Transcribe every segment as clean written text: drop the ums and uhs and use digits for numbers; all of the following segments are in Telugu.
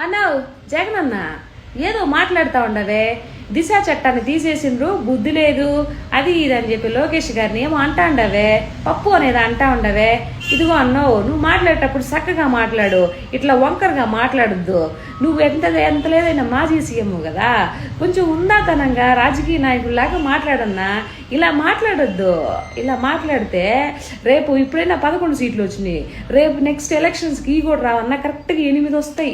అన్నావు జగనన్న ఏదో మాట్లాడుతూ ఉండవే దిశ చట్టాన్ని తీసేసిండ్రు బుద్ధి లేదు అది ఇది అని చెప్పి లోకేష్ గారిని ఏమో అంటా ఉండవే పప్పు అనేది అంటా ఉండవే ఇదిగో అన్నావు నువ్వు మాట్లాడేటప్పుడు చక్కగా మాట్లాడు ఇట్లా వంకరగా మాట్లాడద్దు నువ్వు ఎంత లేదైనా మాజీ సీఎం కదా కొంచెం ఉందాతనంగా రాజకీయ నాయకుల్లాగా మాట్లాడన్నా ఇలా మాట్లాడొద్దు ఇలా మాట్లాడితే రేపు ఇప్పుడైనా 11 సీట్లు వచ్చినాయి రేపు నెక్స్ట్ ఎలక్షన్స్కి కూడా రావన్నా కరెక్ట్గా 8 వస్తాయి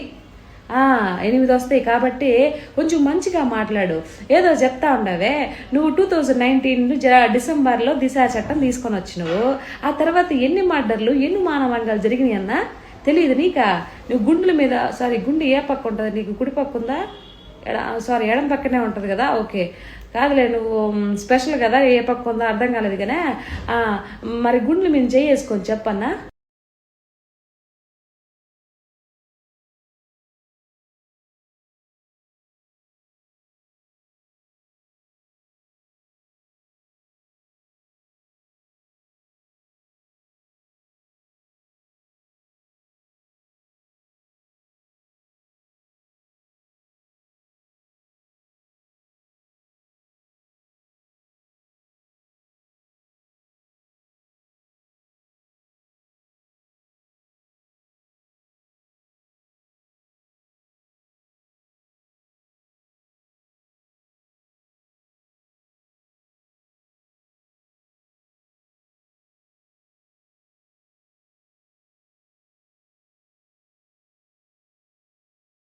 8 వస్తాయి కాబట్టి కొంచెం మంచిగా మాట్లాడు ఏదో చెప్తా ఉండవే నువ్వు 2019 డిసెంబర్లో దిశ చట్టం తీసుకొని వచ్చినావు ఆ తర్వాత ఎన్ని మర్డర్లు ఎన్ని మానవంగాలు జరిగినాయి అన్నా తెలియదు నీకా నువ్వు గుండెల మీద గుండె ఏ పక్క ఉంటుంది నీకు కుడి పక్క ఉందా ఎడం పక్కనే ఉంటుంది కదా ఓకే కాదులే నువ్వు స్పెషల్ కదా ఏ పక్క ఉందో అర్థం కాలేదు కానీ మరి గుండెల మీద చేసుకొని చెప్పన్నా